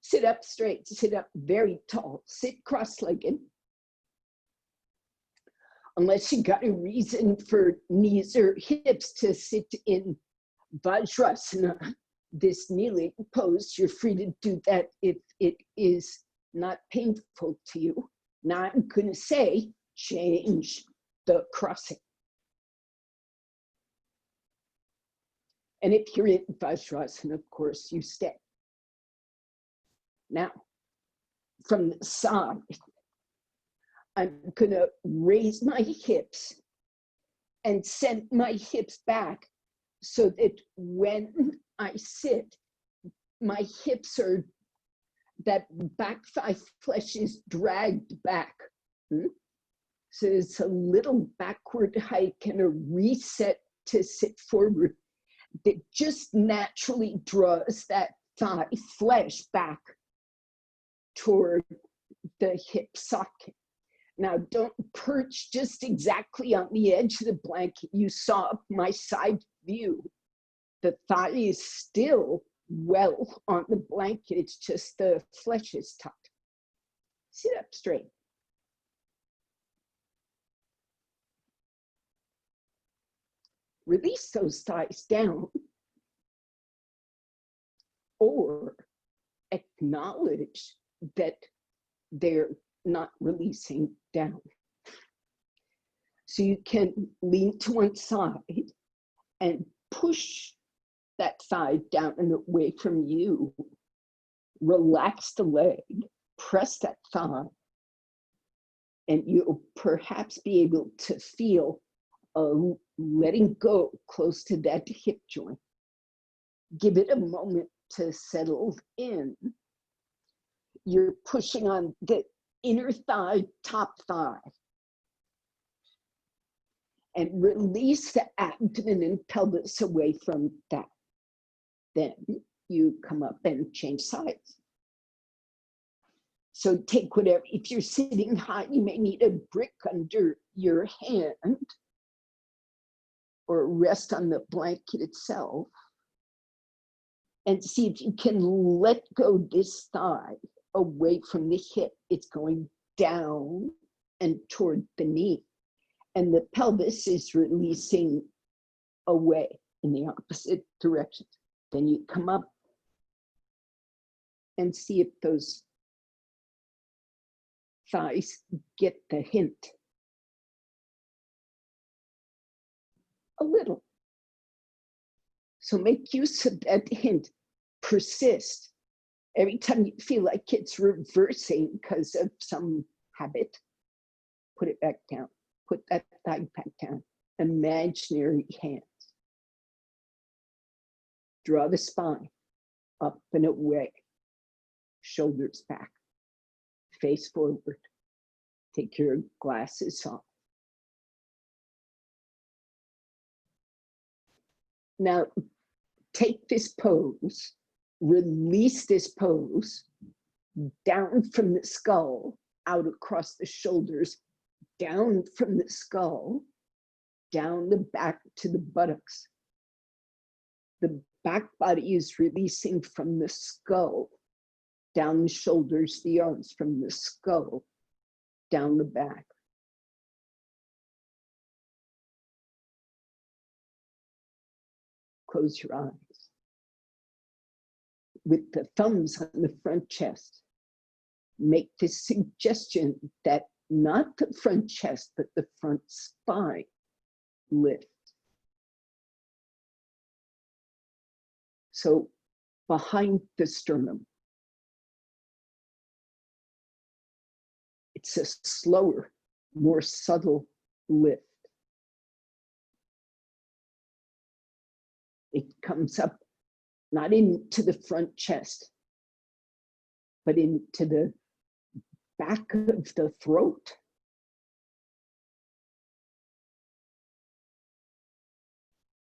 Sit up straight, sit up very tall, sit cross-legged. Unless you got a reason for knees or hips to sit in Vajrasana, this kneeling pose, you're free to do that if it is not painful to you. Now I'm going to say, change the crossing. And if you're in Vajrasana, of course, you stay. Now, from the side, I'm going to raise my hips and send my hips back so that when I sit, my hips are, that back thigh flesh is dragged back. So it's a little backward hike and a reset to sit forward that just naturally draws that thigh flesh back toward the hip socket. Now, don't perch just exactly on the edge of the blanket. You saw my side view. The thigh is still well on the blanket. It's just the flesh is tucked. Sit up straight. Release those thighs down, or acknowledge that they're not releasing down. So you can lean to one side and push that thigh down and away from you. Relax the leg, press that thigh, and you'll perhaps be able to feel a letting go close to that hip joint. Give it a moment to settle in. You're pushing on the inner thigh, top thigh. And release the abdomen and pelvis away from that. Then you come up and change sides. So take whatever, if you're sitting high, you may need a brick under your hand or rest on the blanket itself. And see if you can let go this thigh away from the hip. It's going down and toward the knee. And the pelvis is releasing away in the opposite direction. Then you come up and see if those thighs get the hint. A little. So make use of that hint. Persist. Every time you feel like it's reversing because of some habit, put it back down. Put that thigh back down. Imaginary hands. Draw the spine up and away. Shoulders back. Face forward. Take your glasses off. Now, take this pose, release this pose down from the skull, out across the shoulders, down from the skull, down the back to the buttocks. The back body is releasing from the skull, down the shoulders, the arms, from the skull, down the back. Close your eyes. With the thumbs on the front chest, make this suggestion that not the front chest, but the front spine lift. So behind the sternum. It's a slower, more subtle lift. It comes up not into the front chest, but into the back of the throat.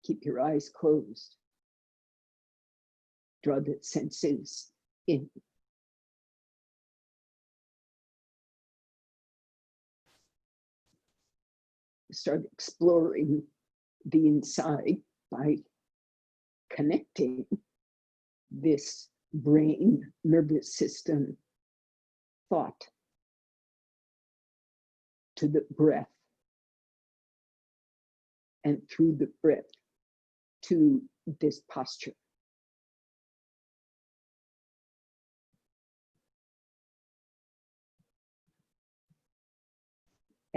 Keep your eyes closed. Draw the senses in. Start exploring the inside by connecting this brain, nervous system, thought to the breath, and through the breath to this posture.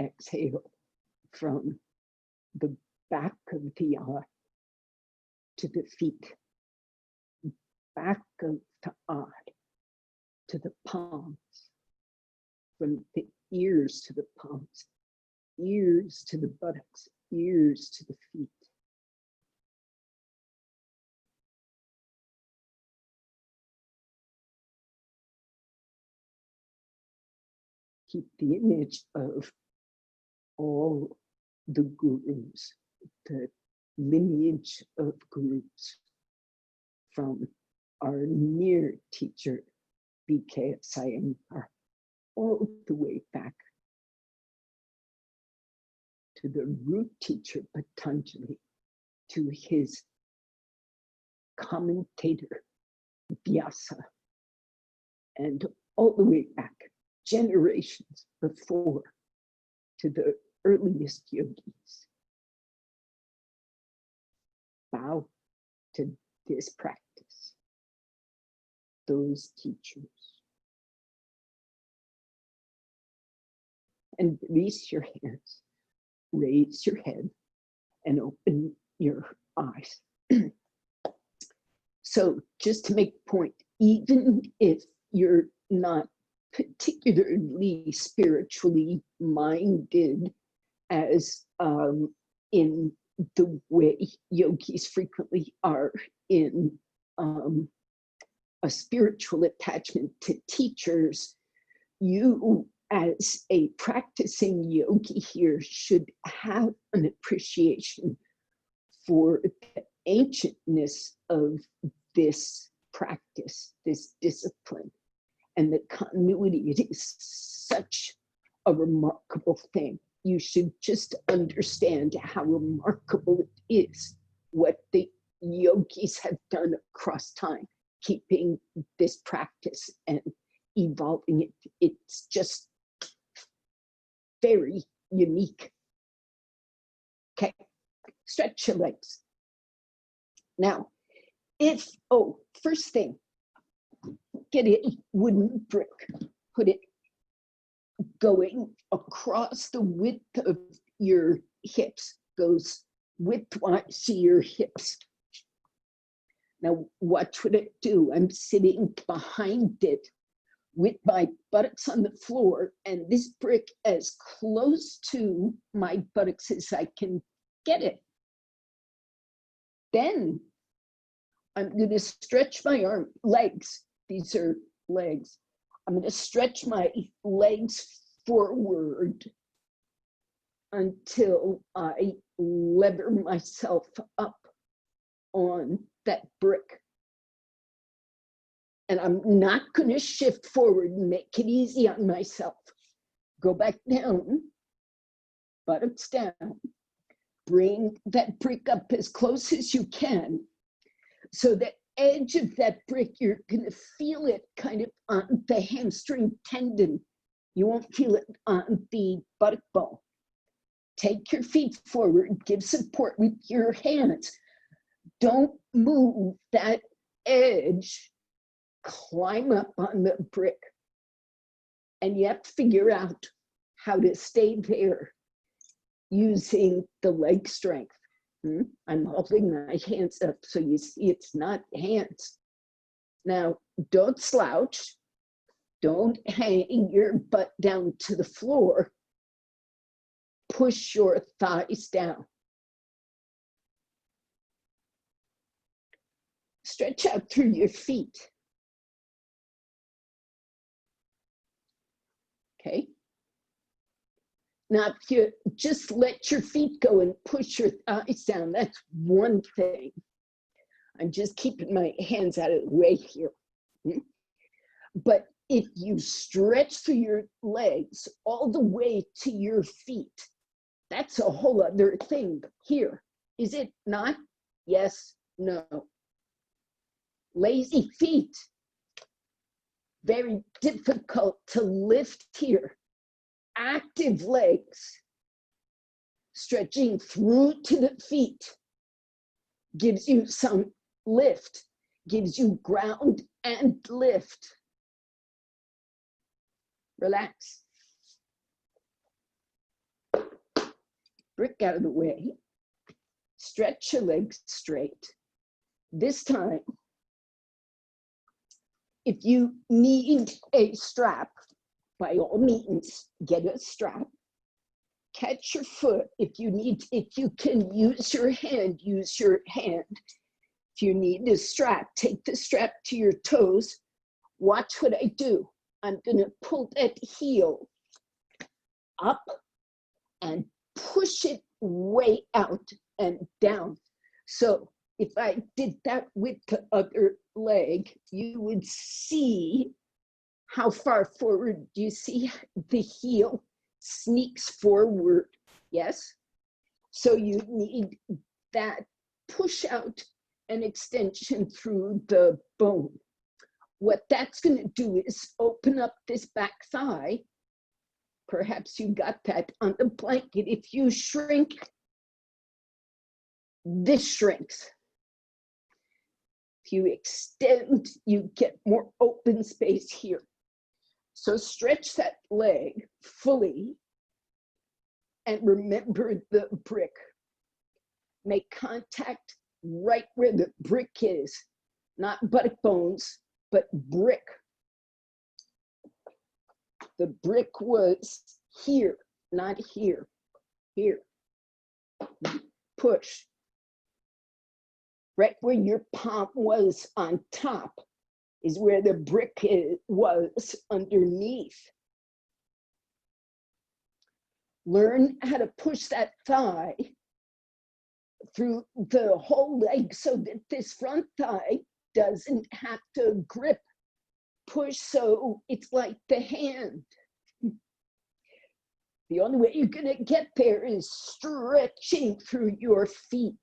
Exhale from the back of the eye to the feet, back of the eye to the palms, from the ears to the palms, ears to the buttocks, ears to the feet. Keep the image of all the gurus, the lineage of gurus from our near teacher, B.K. Iyengar, all the way back to the root teacher, Patanjali, to his commentator, Vyasa, and all the way back, generations before, to the earliest yogis. Bow to this practice, those teachers. And release your hands, raise your head, and open your eyes. So just to make a point, even if you're not particularly spiritually minded, as in the way yogis frequently are in a spiritual attachment to teachers, you as a practicing yogi here should have an appreciation for the ancientness of this practice, this discipline, and the continuity. It is such a remarkable thing. You should just understand how remarkable it is what the yogis have done across time, keeping this practice and evolving it. It's just very unique. Okay, stretch your legs. Now, first thing, get a wooden brick, put it going across the width of your hips, goes widthwise to your hips. Now, watch what it do. I'm sitting behind it with my buttocks on the floor, and this brick as close to my buttocks as I can get it. Then I'm going to stretch my legs. These are legs. I'm going to stretch my legs forward until I lever myself up on that brick. And I'm not going to shift forward and make it easy on myself. Go back down, buttocks down. Bring that brick up as close as you can. So the edge of that brick, you're going to feel it kind of on the hamstring tendon. You won't feel it on the buttock bone. Take your feet forward, give support with your hands. Don't move that edge. Climb up on the brick. And you have to figure out how to stay there using the leg strength. I'm holding my hands up so you see it's not hands. Now, don't slouch. Don't hang your butt down to the floor. Push your thighs down. Stretch out through your feet. Okay. Now, if you just let your feet go and push your thighs down, that's one thing. I'm just keeping my hands out of the way here. But if you stretch through your legs all the way to your feet, that's a whole other thing here. Is it not? Yes, no. Lazy feet Very difficult to lift here. Active legs. Stretching through to the feet gives you some lift, gives you ground and lift. Relax. Brick out of the way. Stretch your legs straight. This time, if you need a strap, by all means, get a strap. Catch your foot. If you can use your hand, use your hand. If you need a strap, take the strap to your toes. Watch what I do. I'm gonna pull that heel up and push it way out and down. So if I did that with the other leg, you would see how far forward. Do you see the heel sneaks forward? Yes. So you need that push out and extension through the bone. What that's going to do is open up this back thigh. Perhaps you got that on the blanket. If you shrink, this shrinks. If you extend, you get more open space here. So stretch that leg fully and remember the brick. Make contact right where the brick is, not buttock bones, but brick. The brick was here, not here. Here. Push. Right where your palm was on top is where the brick was underneath. Learn how to push that thigh through the whole leg so that this front thigh doesn't have to grip. Push so it's like the hand. The only way you're going to get there is stretching through your feet.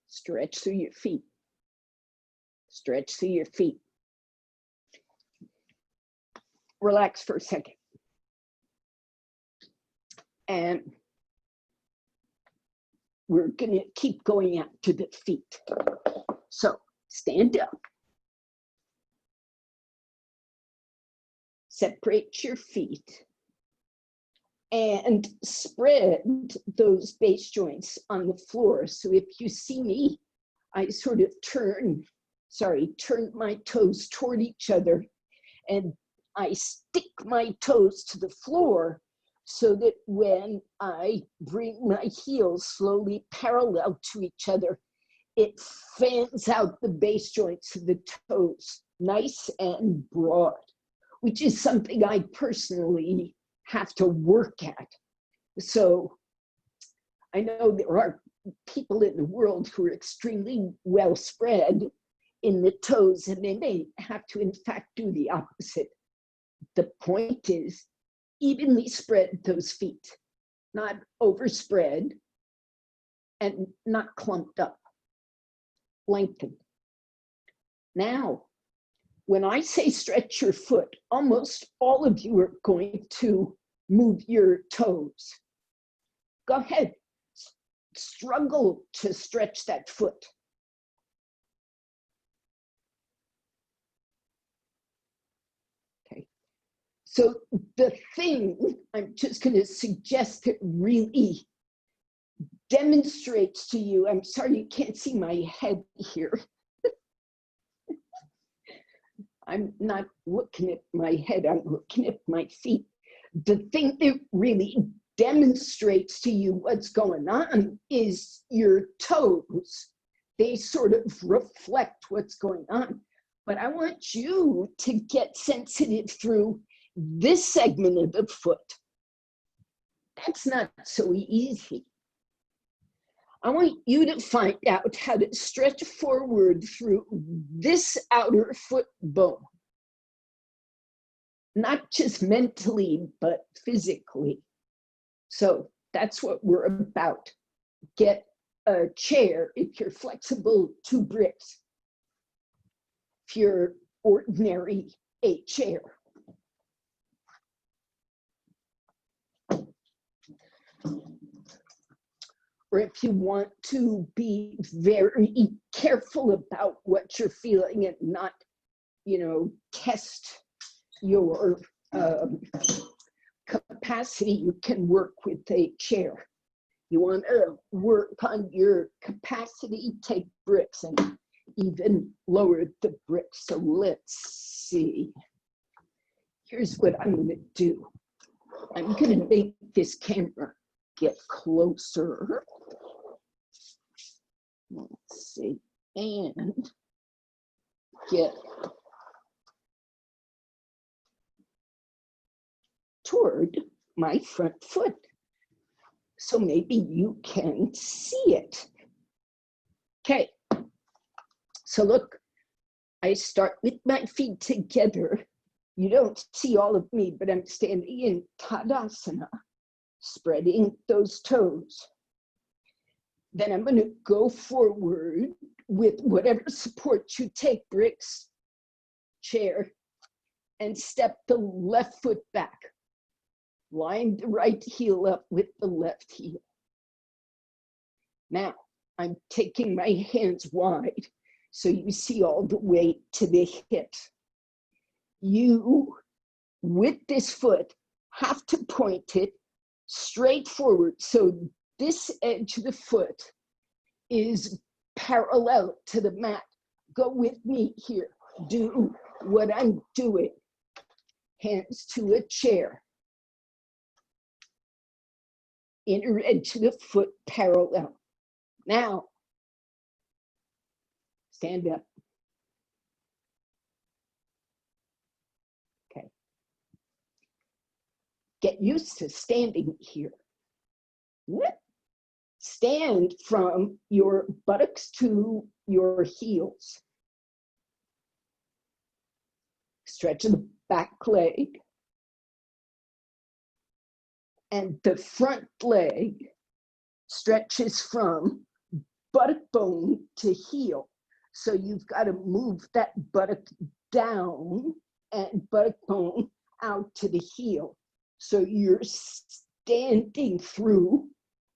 Stretch through your feet. Stretch through your feet. Relax for a second. And we're going to keep going out to the feet. So stand up. Separate your feet. And spread those base joints on the floor. So if you see me, I sort of turn my toes toward each other, and I stick my toes to the floor so that when I bring my heels slowly parallel to each other, it fans out the base joints of the toes, nice and broad, which is something I personally have to work at. So I know there are people in the world who are extremely well spread in the toes, and they may have to in fact do the opposite. The point is evenly spread those feet, not overspread and not clumped up. Lengthen. Now, when I say stretch your foot, almost all of you are going to move your toes. Go ahead, struggle to stretch that foot. Okay, so the thing I'm just going to suggest that really demonstrates to you, I'm sorry you can't see my head here. I'm not looking at my head, I'm looking at my feet. The thing that really demonstrates to you what's going on is your toes. They sort of reflect what's going on. But I want you to get sensitive through this segment of the foot. That's not so easy. I want you to find out how to stretch forward through this outer foot bone. Not just mentally, but physically. So that's what we're about. Get a chair, if you're flexible, 2 bricks. If you're ordinary, a chair. Or if you want to be very careful about what you're feeling and not, test your capacity, you can work with a chair. You want to work on your capacity, take bricks and even lower the bricks. So let's see. Here's what I'm going to do. I'm going to make this camera get closer. Let's see. And get toward my front foot. So maybe you can see it. Okay. So look, I start with my feet together. You don't see all of me, but I'm standing in Tadasana, spreading those toes. Then I'm going to go forward with whatever support you take, bricks, chair, and step the left foot back. Line the right heel up with the left heel. Now, I'm taking my hands wide so you see all the way to the hips. You, with this foot, have to point it straight forward. So this edge of the foot is parallel to the mat. Go with me here. Do what I'm doing. Hands to a chair. Inner edge of the foot parallel. Now, stand up. Okay. Get used to standing here. Stand from your buttocks to your heels. Stretch the back leg. And the front leg stretches from buttock bone to heel. So you've got to move that buttock down and buttock bone out to the heel. So you're standing through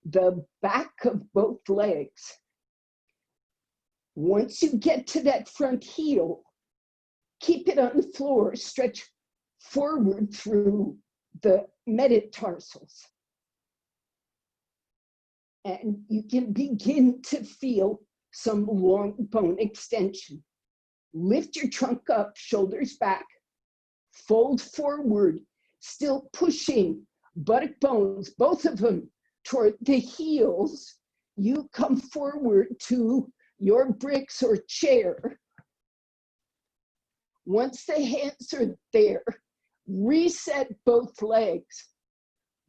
the back of both legs. Once you get to that front heel, keep it on the floor, stretch forward through the metatarsals. And you can begin to feel some long bone extension. Lift your trunk up, shoulders back, fold forward, still pushing buttock bones, both of them toward the heels. You come forward to your bricks or chair. Once the hands are there, reset both legs,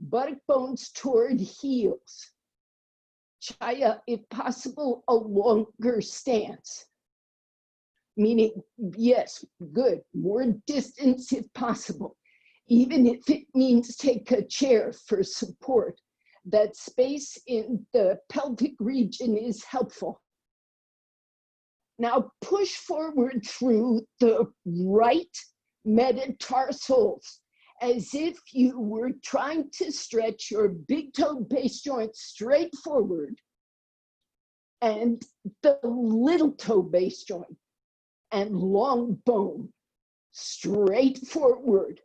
buttock bones toward heels. Chaya, if possible, a longer stance. Meaning, yes, good, more distance if possible. Even if it means take a chair for support, that space in the pelvic region is helpful. Now push forward through the right metatarsals as if you were trying to stretch your big toe base joint straight forward and the little toe base joint and long bone straight forward.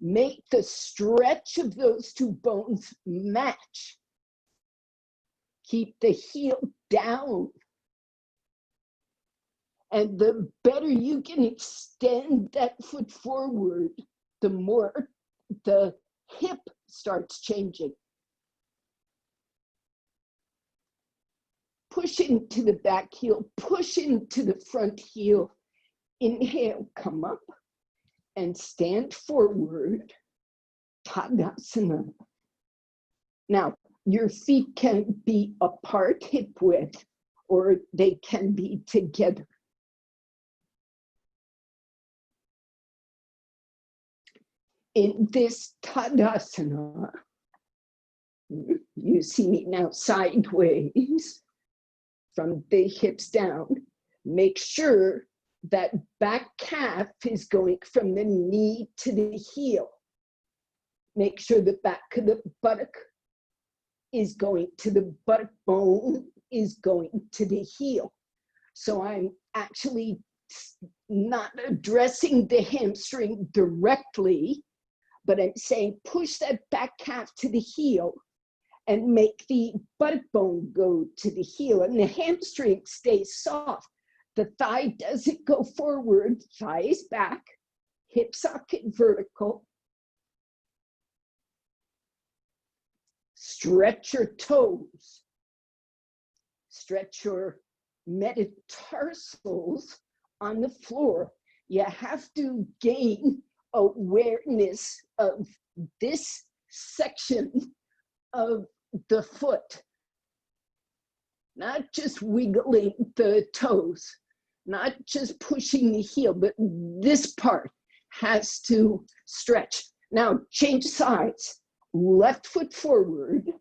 Make the stretch of those two bones match. Keep the heel down. And the better you can extend that foot forward, the more the hip starts changing. Push into the back heel, push into the front heel. Inhale, come up and stand forward, Tadasana. Now, your feet can be apart hip width, or they can be together. In this Tadasana, you see me now sideways. from the hips down. Make sure that back calf is going from the knee to the heel. Make sure the back of the buttock is going to the buttock bone, is going to the heel. So I'm actually not addressing the hamstring directly, but I'm saying push that back calf to the heel and make the buttock bone go to the heel, and the hamstring stays soft. The thigh doesn't go forward, thigh is back, hip socket vertical. Stretch your toes. Stretch your metatarsals on the floor. You have to gain awareness of this section of the foot. Not just wiggling the toes, not just pushing the heel, but this part has to stretch. Now change sides. Left foot forward,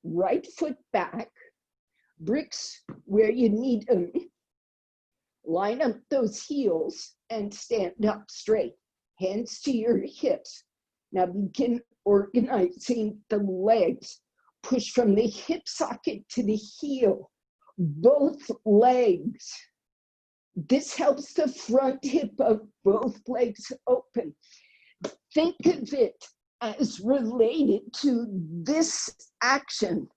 right foot back, bricks where you need them. Line up those heels and stand up straight. Hands to your hips. Now begin organizing the legs. Push from the hip socket to the heel, both legs. This helps the front hip of both legs open. Think of it as related to this action,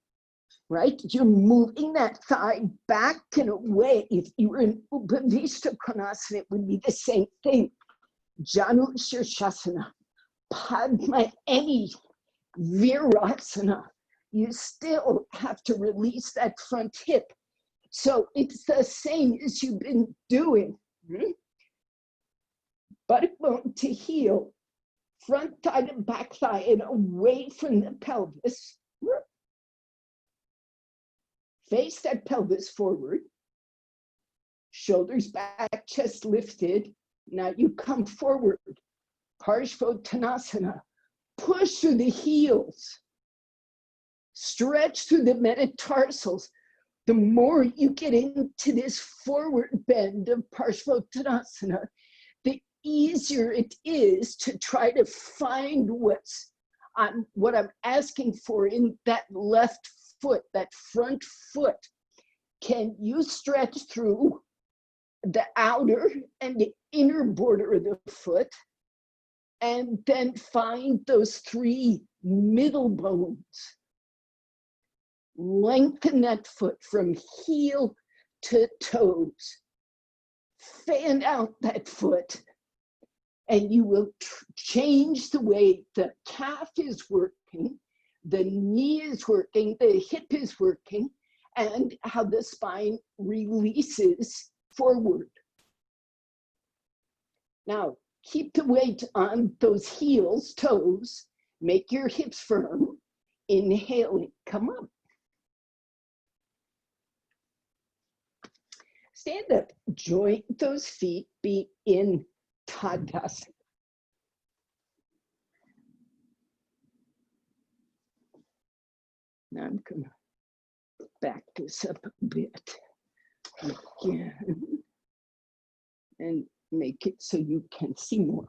right? You're moving that thigh back and away. If you were in Privita Trikonasana, it would be the same thing. Janu Shirshasana, Padma, any Virasana, you still have to release that front hip. So it's the same as you've been doing. Buttock bone to heel, front thigh to back thigh, and away from the pelvis. Face that pelvis forward. Shoulders back, chest lifted. Now you come forward. Vajrasana. Push through the heels. Stretch through the metatarsals. The more you get into this forward bend of Vajrasana, the easier it is to try to find what I'm asking for in that left foot, that front foot. Can you stretch through the outer and the inner border of the foot, and then find those three middle bones? Lengthen that foot from heel to toes. Fan out that foot, and you will change the way the calf is working, the knee is working, the hip is working, and how the spine releases forward. Now, keep the weight on those heels, toes. Make your hips firm. Inhaling, come up. Stand up, joint those feet, be in Tadasana. Now I'm gonna back this up a bit again and make it so you can see more.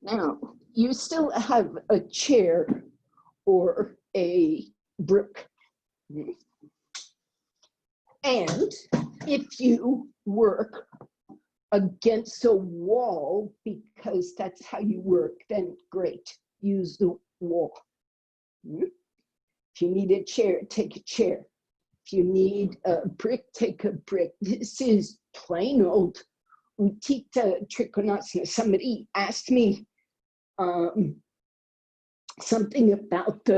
Now, you still have a chair or a brick. And if you work against a wall because that's how you work, then great, use the wall. If you need a chair, take a chair. If you need a brick, take a brick. This is plain old Untitled Trikonasana. Somebody asked me something about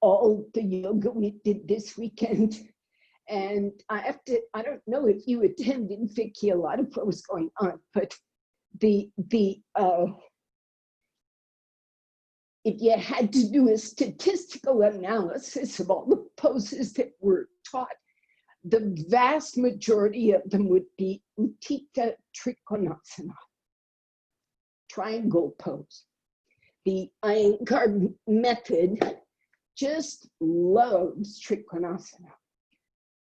all the yoga we did this weekend. And I don't know if you attended, Vicky, a lot of what was going on, but if you had to do a statistical analysis of all the poses that were taught, the vast majority of them would be Untitled Trikonasana, triangle pose. The Iyengar method just loves Trikonasana.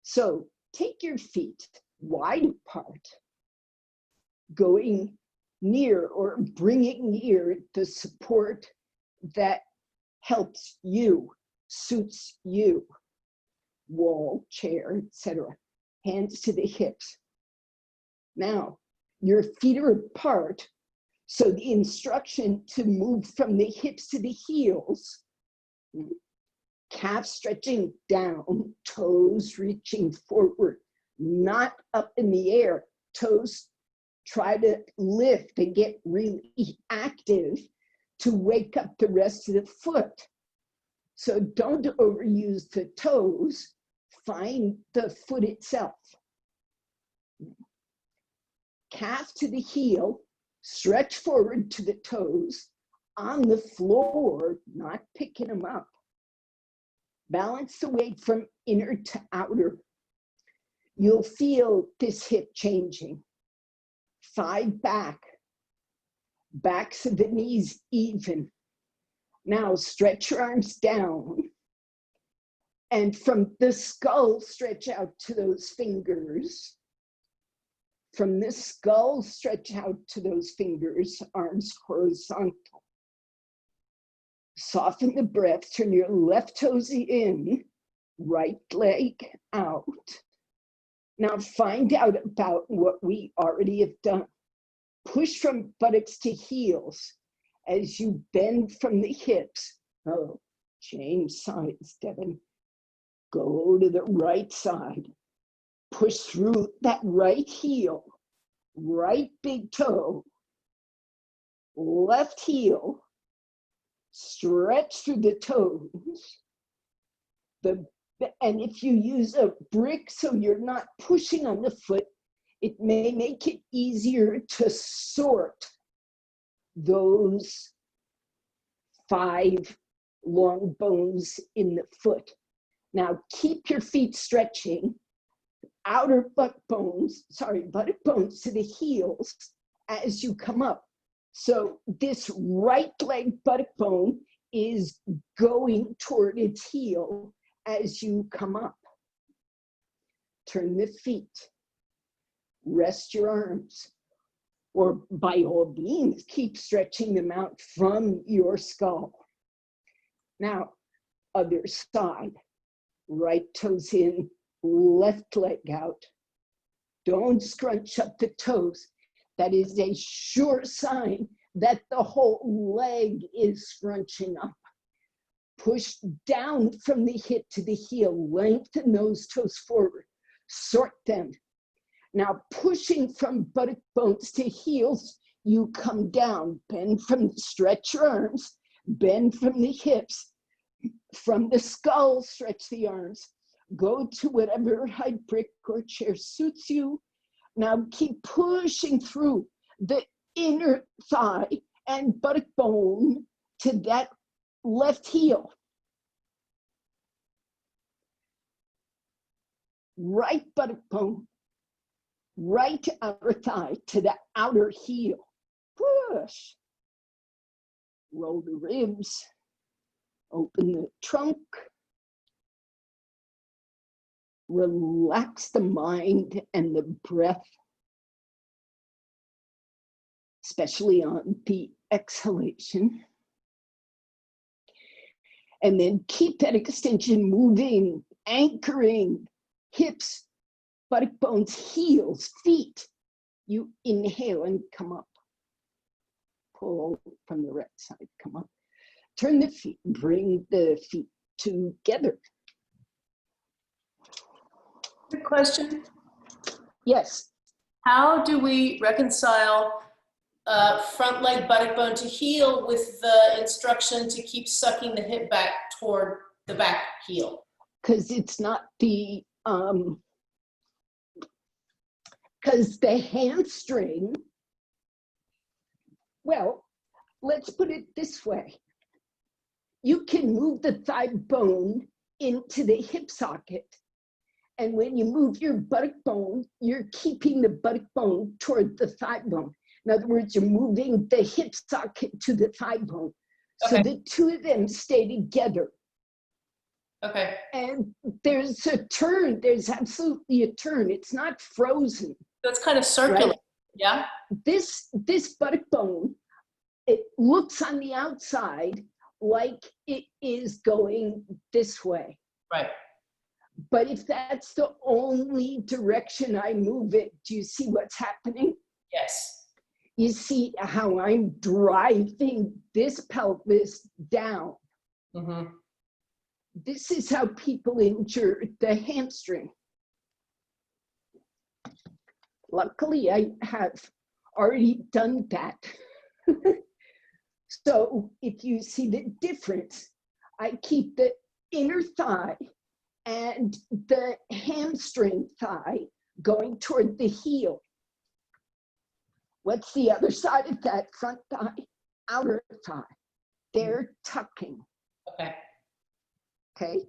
So take your feet wide apart, going near or bringing near the support that helps you, suits you, wall, chair, etc. Hands to the hips. Now, your feet are apart, so the instruction to move from the hips to the heels, calves stretching down, toes reaching forward, not up in the air. Toes try to lift and get really active to wake up the rest of the foot. So don't overuse the toes, find the foot itself. Calf to the heel, stretch forward to the toes, on the floor, not picking them up. Balance the weight from inner to outer. You'll feel this hip changing. 5 back, backs of the knees even. Now stretch your arms down, and from the skull, stretch out to those fingers. From the skull, stretch out to those fingers, arms horizontal. Soften the breath, turn your left toes in, right leg out. Now find out about what we already have done. Push from buttocks to heels as you bend from the hips. Oh, change sides, Devon. Go to the right side. Push through that right heel, right big toe, left heel, stretch through the toes. And if you use a brick so you're not pushing on the foot, it may make it easier to sort those 5 long bones in the foot. Now keep your feet stretching. Outer buttock bones to the heels as you come up. So this right leg buttock bone is going toward its heel as you come up. Turn the feet. Rest your arms. Or by all means, keep stretching them out from your skull. Now, other side. Right toes in, left leg out. Don't scrunch up the toes. That is a sure sign that the whole leg is scrunching up. Push down from the hip to the heel. Lengthen those toes forward. Sort them. Now pushing from buttock bones to heels, you come down. Bend from, stretch your arms. Bend from the hips. From the skull, stretch the arms. Go to whatever high brick or chair suits you. Now keep pushing through the inner thigh and buttock bone to that left heel. Right buttock bone, right outer thigh to the outer heel. Push. Roll the ribs. Open the trunk. Relax the mind and the breath, especially on the exhalation. And then keep that extension moving, anchoring, hips, buttock bones, heels, feet. You inhale and come up. Pull from the right side, come up. Turn the feet, bring the feet together. Good question. Yes. How do we reconcile front leg buttock bone to heel with the instruction to keep sucking the hip back toward the back heel? Because it's not the, because the hamstring, well, let's put it this way. You can move the thigh bone into the hip socket. And when you move your buttock bone, you're keeping the buttock bone toward the thigh bone. In other words, you're moving the hip socket to the thigh bone. So the two of them stay together. Okay. And there's a turn. There's absolutely a turn. It's not frozen. So it's kind of circular. Right? Yeah. This buttock bone, it looks on the outside like it is going this way. Right. But if that's the only direction I move it, do you see what's happening? Yes. You see how I'm driving this pelvis down. Mm-hmm. This is how people injure the hamstring. Luckily, I have already done that. So if you see the difference, I keep the inner thigh and the hamstring thigh going toward the heel. What's the other side of that? Front thigh, outer thigh. They're tucking. Okay. Okay.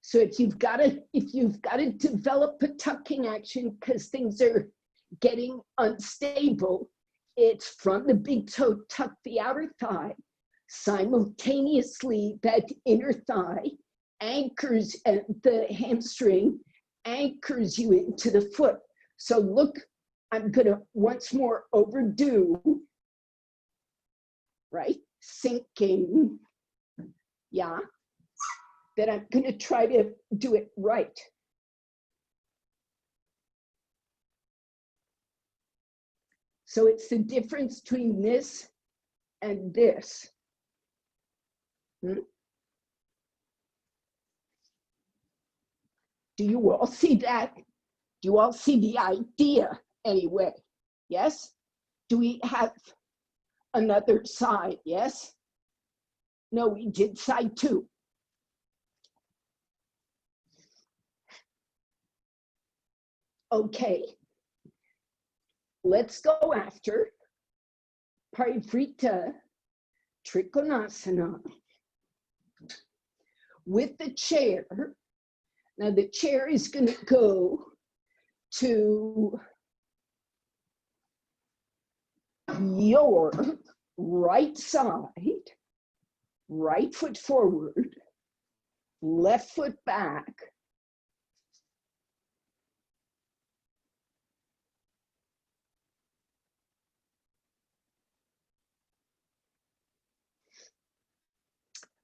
So if you've got to develop a tucking action because things are getting unstable, it's from the big toe, tuck the outer thigh. Simultaneously, that inner thigh anchors the hamstring, anchors you into the foot. So look, I'm going to once more overdo, right? Sinking. Yeah. Then I'm going to try to do it right. So it's the difference between this and this. Do you all see that? Do you all see the idea anyway? Yes? Do we have another side? Yes? No, we did side 2. Okay. Let's go after Privita Trikonasana with the chair. Now the chair is going to go to your right side, right foot forward, left foot back.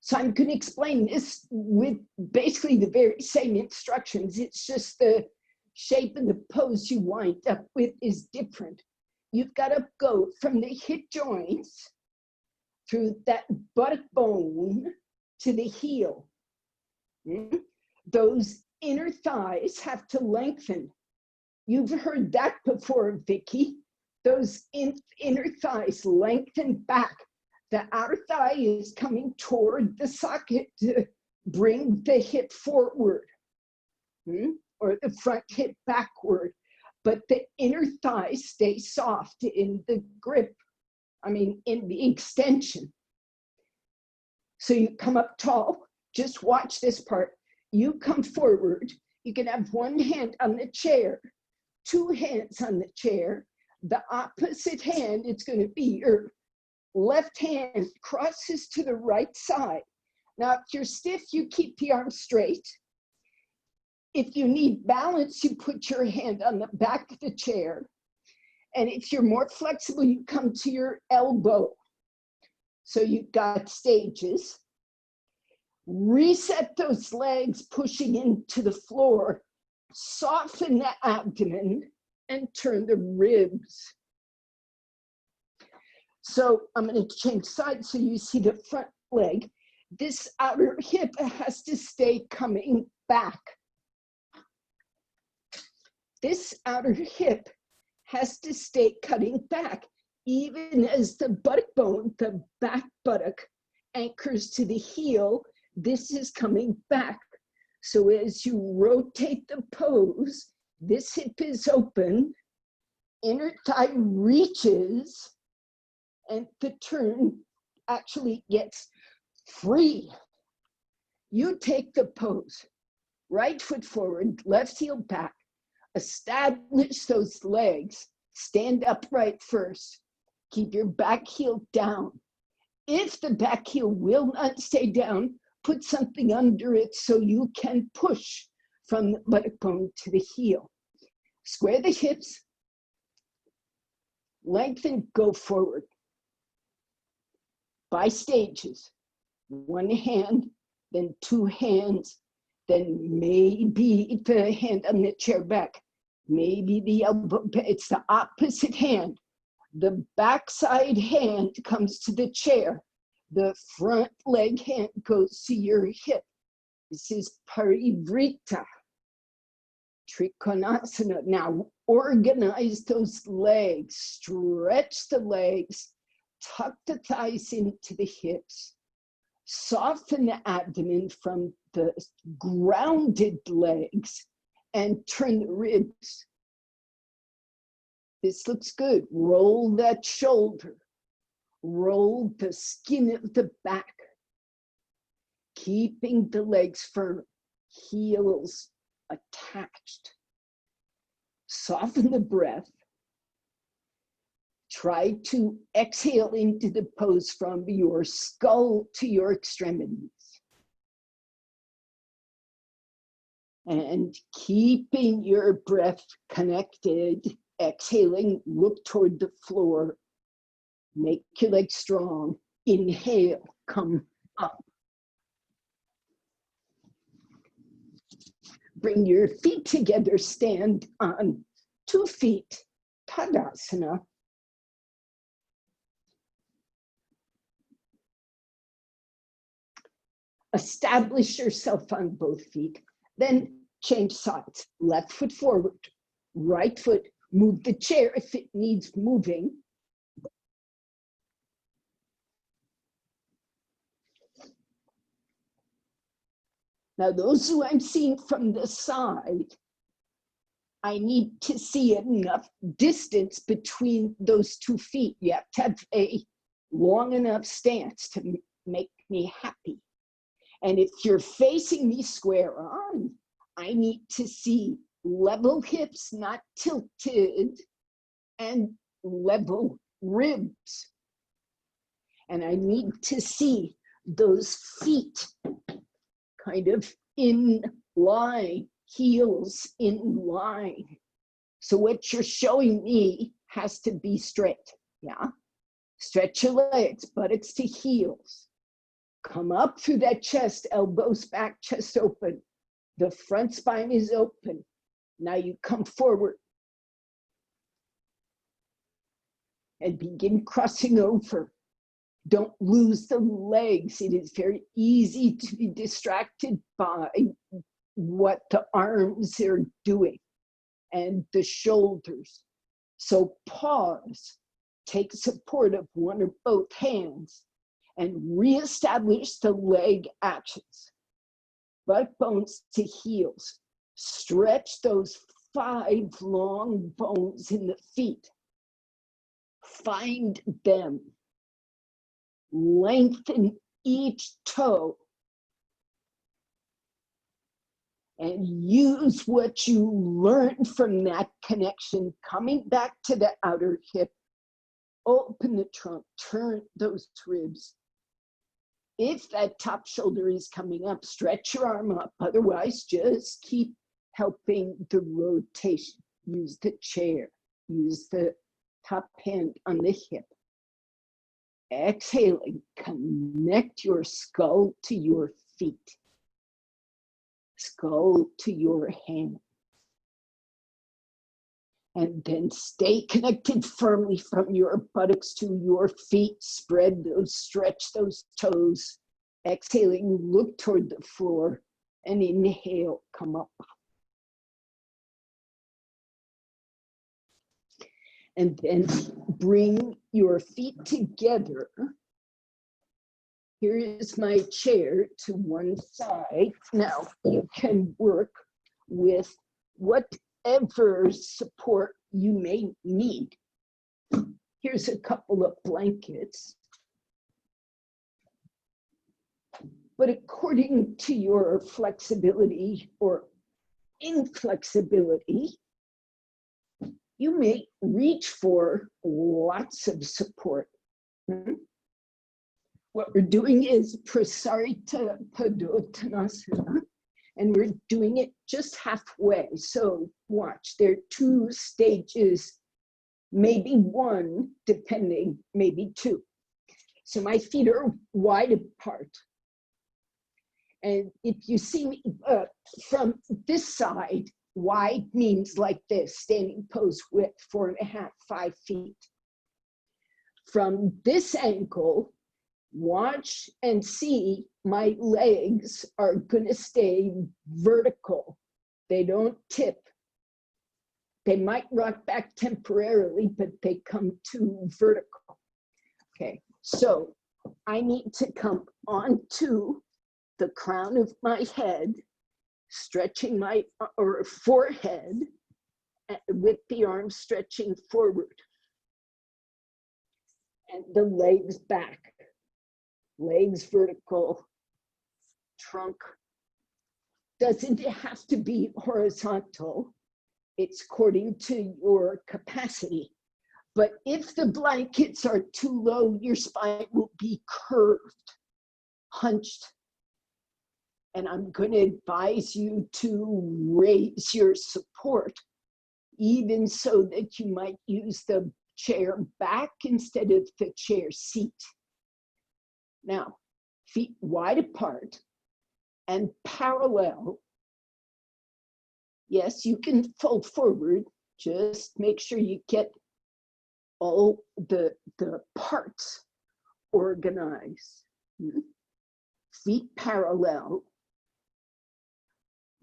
So I'm going to explain this with basically the very same instructions. It's just the shape and the pose you wind up with is different. You've got to go from the hip joints through that buttock bone to the heel. Those inner thighs have to lengthen. You've heard that before, Vicky. Those inner thighs lengthen back. The outer thigh is coming toward the socket to bring the hip forward, or the front hip backward. But the inner thigh stays soft in the grip, in the extension. So you come up tall, just watch this part. You come forward, you can have one hand on the chair, 2 hands on the chair. The opposite hand, it's going to be your left hand crosses to the right side. Now, if you're stiff, you keep the arm straight. If you need balance, you put your hand on the back of the chair. And if you're more flexible, you come to your elbow. So you've got stages. Reset those legs, pushing into the floor. Soften the abdomen and turn the ribs. So I'm going to change sides so you see the front leg. This outer hip has to stay coming back. This outer hip has to stay cutting back, even as the buttock bone, the back buttock, anchors to the heel. This is coming back. So as you rotate the pose, this hip is open, inner thigh reaches, and the turn actually gets free. You take the pose, right foot forward, left heel back, establish those legs, stand upright first, keep your back heel down. If the back heel will not stay down, put something under it so you can push from the buttock bone to the heel. Square the hips, lengthen, go forward. By stages, one hand, then two hands, then maybe the hand on the chair back, maybe the elbow, it's the opposite hand. The backside hand comes to the chair. The front leg hand goes to your hip. This is Privita Trikonasana. Now organize those legs, stretch the legs, tuck the thighs into the hips, soften the abdomen from the grounded legs, and turn the ribs. This looks good. Roll that shoulder. Roll the skin of the back. Keeping the legs firm, heels attached. Soften the breath. Try to exhale into the pose from your skull to your extremities. And keeping your breath connected, exhaling, look toward the floor. Make your legs strong. Inhale, come up. Bring your feet together, stand on 2 feet, Tadasana. Establish yourself on both feet, then change sides. Left foot forward, right foot, move the chair if it needs moving. Now, those who I'm seeing from the side, I need to see enough distance between those 2 feet. You have to have a long enough stance to make me happy. And if you're facing me square on, I need to see level hips, not tilted, and level ribs. And I need to see those feet kind of in line, heels in line. So what you're showing me has to be straight, yeah? Stretch your legs, buttocks to heels. Come up through that chest, elbows back, chest open. The front spine is open. Now you come forward and begin crossing over. Don't lose the legs. It is very easy to be distracted by what the arms are doing and the shoulders. So pause, take support of one or both hands, and reestablish the leg actions. Butt bones to heels. Stretch those 5 long bones in the feet. Find them. Lengthen each toe. And use what you learned from that connection, coming back to the outer hip. Open the trunk, turn those ribs. If that top shoulder is coming up, stretch your arm up. Otherwise, just keep helping the rotation. Use the chair. Use the top hand on the hip. Exhaling, connect your skull to your feet. Skull to your hand. And then stay connected firmly from your buttocks to your feet. Spread those, stretch those toes. Exhaling, look toward the floor. And inhale, come up. And then bring your feet together. Here is my chair to one side. Now you can work with whatever support you may need. Here's a couple of blankets. But according to your flexibility or inflexibility, you may reach for lots of support. What we're doing is Privita Trikonasana, and we're doing it just halfway. So watch, there are 2 stages, maybe 1, depending, maybe 2. So my feet are wide apart. And if you see me from this side, wide means like this, standing pose width, 4.5, 5 feet. From this angle, watch and see my legs are gonna stay vertical. They don't tip. They might rock back temporarily, but they come to vertical. Okay, so I need to come onto the crown of my head, stretching my forehead with the arms stretching forward. And the legs back. Legs vertical, trunk. Doesn't have to be horizontal. It's according to your capacity. But if the blankets are too low, your spine will be curved, hunched. And I'm going to advise you to raise your support, even so that you might use the chair back instead of the chair seat. Now, feet wide apart and parallel. Yes, you can fold forward. Just make sure you get all the parts organized. Feet parallel.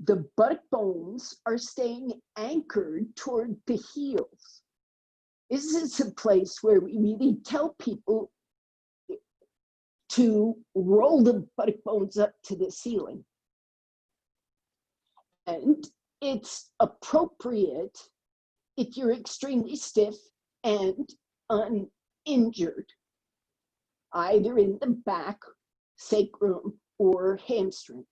The butt bones are staying anchored toward the heels. This is a place where we really tell people to roll the buttock bones up to the ceiling. And it's appropriate if you're extremely stiff and uninjured, either in the back, sacrum, or hamstrings.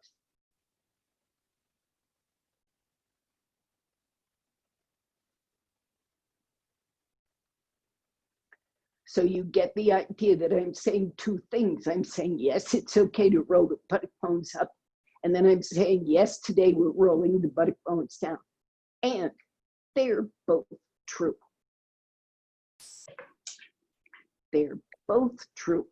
So you get the idea that I'm saying 2 things. I'm saying, yes, it's okay to roll the buttock bones up. And then I'm saying, yes, today we're rolling the buttock bones down. And they're both true. They're both true.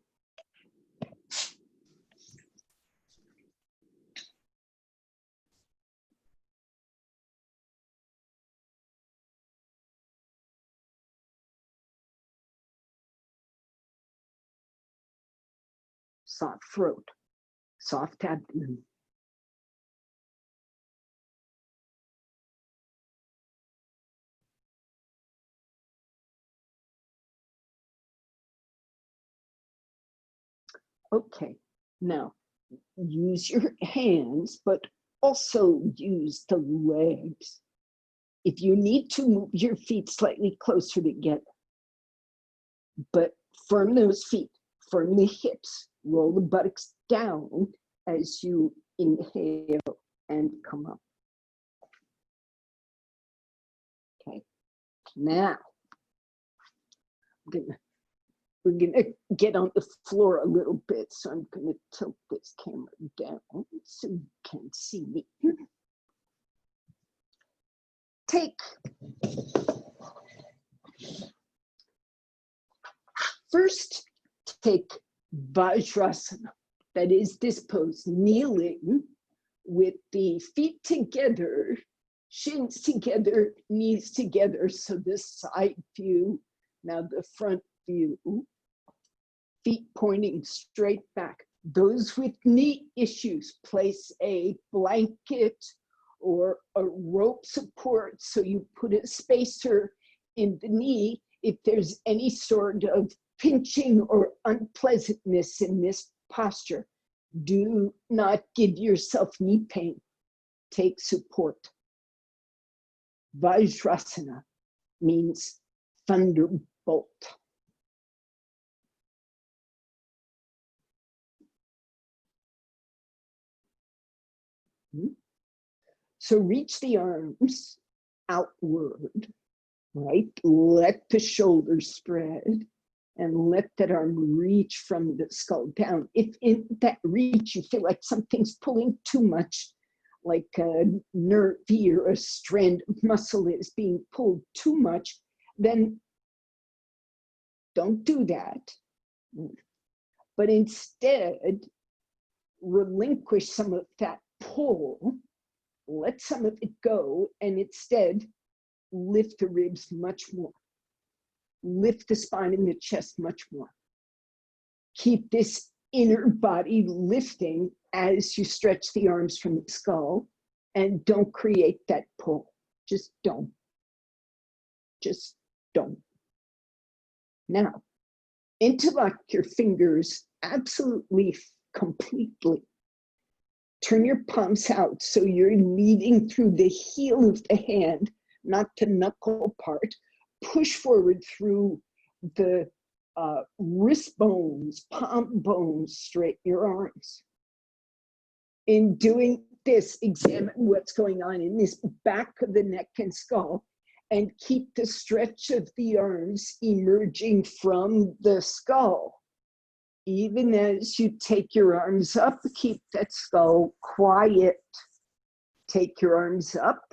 Soft throat, soft abdomen. Okay, now use your hands, but also use the legs. If you need to move your feet slightly closer together, but firm those feet, firm the hips, roll the buttocks down as you inhale and come up. Okay, now we're gonna get on the floor a little bit, so I'm gonna tilt this camera down so you can see me. First, take Vajrasana. That is this pose, kneeling with the feet together, shins together, knees together. So the side view, now the front view, feet pointing straight back. Those with knee issues, place a blanket or a rope support so you put a spacer in the knee if there's any sort of pinching or unpleasantness in this posture. Do not give yourself knee pain. Take support. Vajrasana means thunderbolt. So reach the arms outward, right? Let the shoulders spread. And let that arm reach from the skull down. If in that reach you feel like something's pulling too much, like a nerve or a strand of muscle is being pulled too much, then don't do that. But instead, relinquish some of that pull, let some of it go, and instead lift the ribs much more. Lift the spine and the chest much more. Keep this inner body lifting as you stretch the arms from the skull, and don't create that pull. Just don't. Just don't. Now, interlock your fingers absolutely, completely. Turn your palms out so you're leading through the heel of the hand, not the knuckle part. Push forward through the wrist bones, palm bones, straighten your arms. In doing this, examine what's going on in this back of the neck and skull, and keep the stretch of the arms emerging from the skull. Even as you take your arms up, keep that skull quiet. Take your arms up,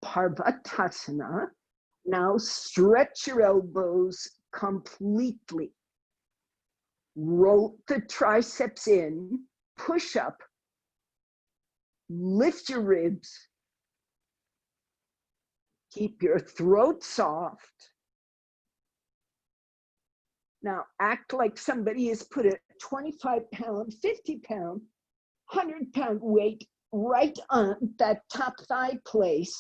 Privita. Now stretch your elbows completely. Roll the triceps in, push up, lift your ribs. Keep your throat soft. Now act like somebody has put a 25-pound, 50-pound, 100-pound weight right on that top thigh place.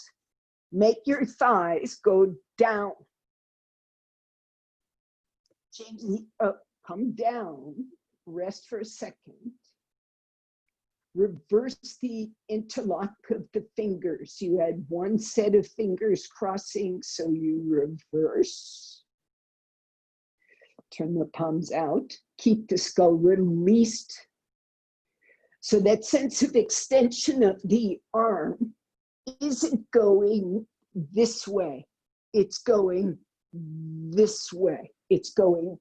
Make your thighs go down. Change the up, come down, rest for a second. Reverse the interlock of the fingers. You had one set of fingers crossing, so you reverse. Turn the palms out. Keep the skull released. So that sense of extension of the arm isn't going this way. It's going this way. It's going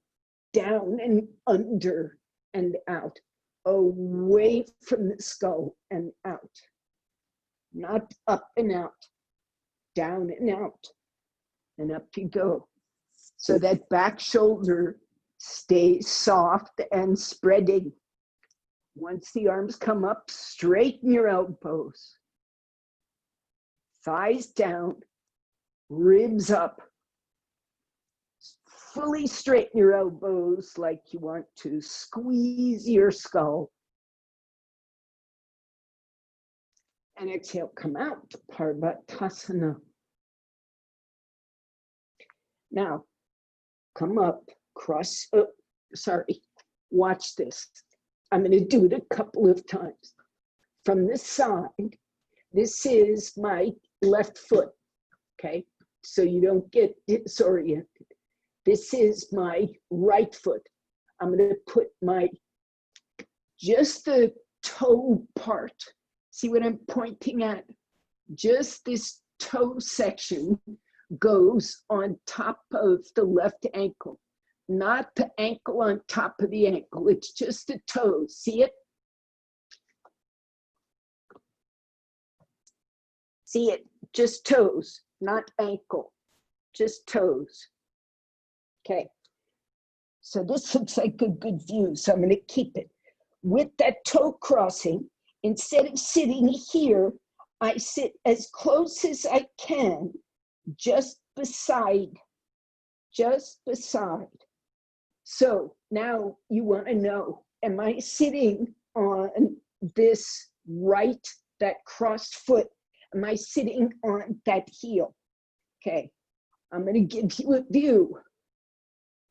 down and under and out, away from the skull and out. Not up and out, down and out, and up you go. So that back shoulder stays soft and spreading. Once the arms come up, straighten your elbows. Thighs down, ribs up. Fully straighten your elbows like you want to squeeze your skull. And exhale, come out, Vajrasana. Now, come up, cross, watch this. I'm going to do it a couple of times. From this side, this is my left foot, okay? So you don't get disoriented. This is my right foot. I'm going to put just the toe part. See what I'm pointing at? Just this toe section goes on top of the left ankle, not the ankle on top of the ankle. It's just the toes. See it? See it? Just toes, not ankle, just toes. Okay, so this looks like a good view, so I'm going to keep it. With that toe crossing, instead of sitting here, I sit as close as I can, just beside. So now you want to know, am I sitting on this right, that crossed foot? Am I sitting on that heel? Okay, I'm going to give you a view.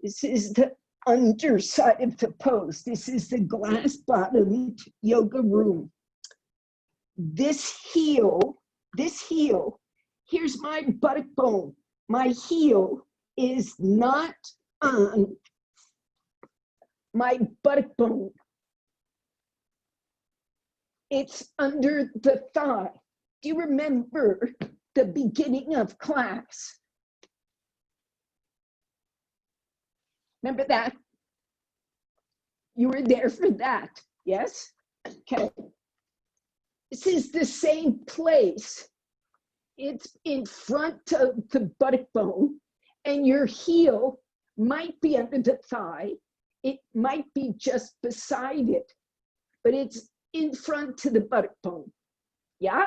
This is the underside of the pose. This is the glass-bottomed yoga room. This heel, here's my buttock bone. My heel is not on my buttock bone. It's under the thigh. Do you remember the beginning of class? Remember that? You were there for that, yes? Okay. This is the same place. It's in front of the buttock bone, and your heel might be under the thigh. It might be just beside it, but it's in front to the buttock bone. Yeah?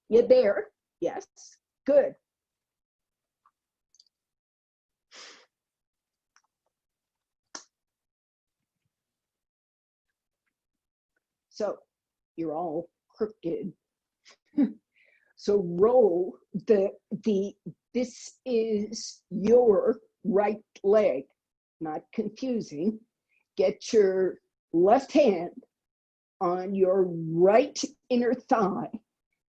You're there? Yes. Good. So you're all crooked. So roll this is your right leg, not confusing. Get your left hand on your right inner thigh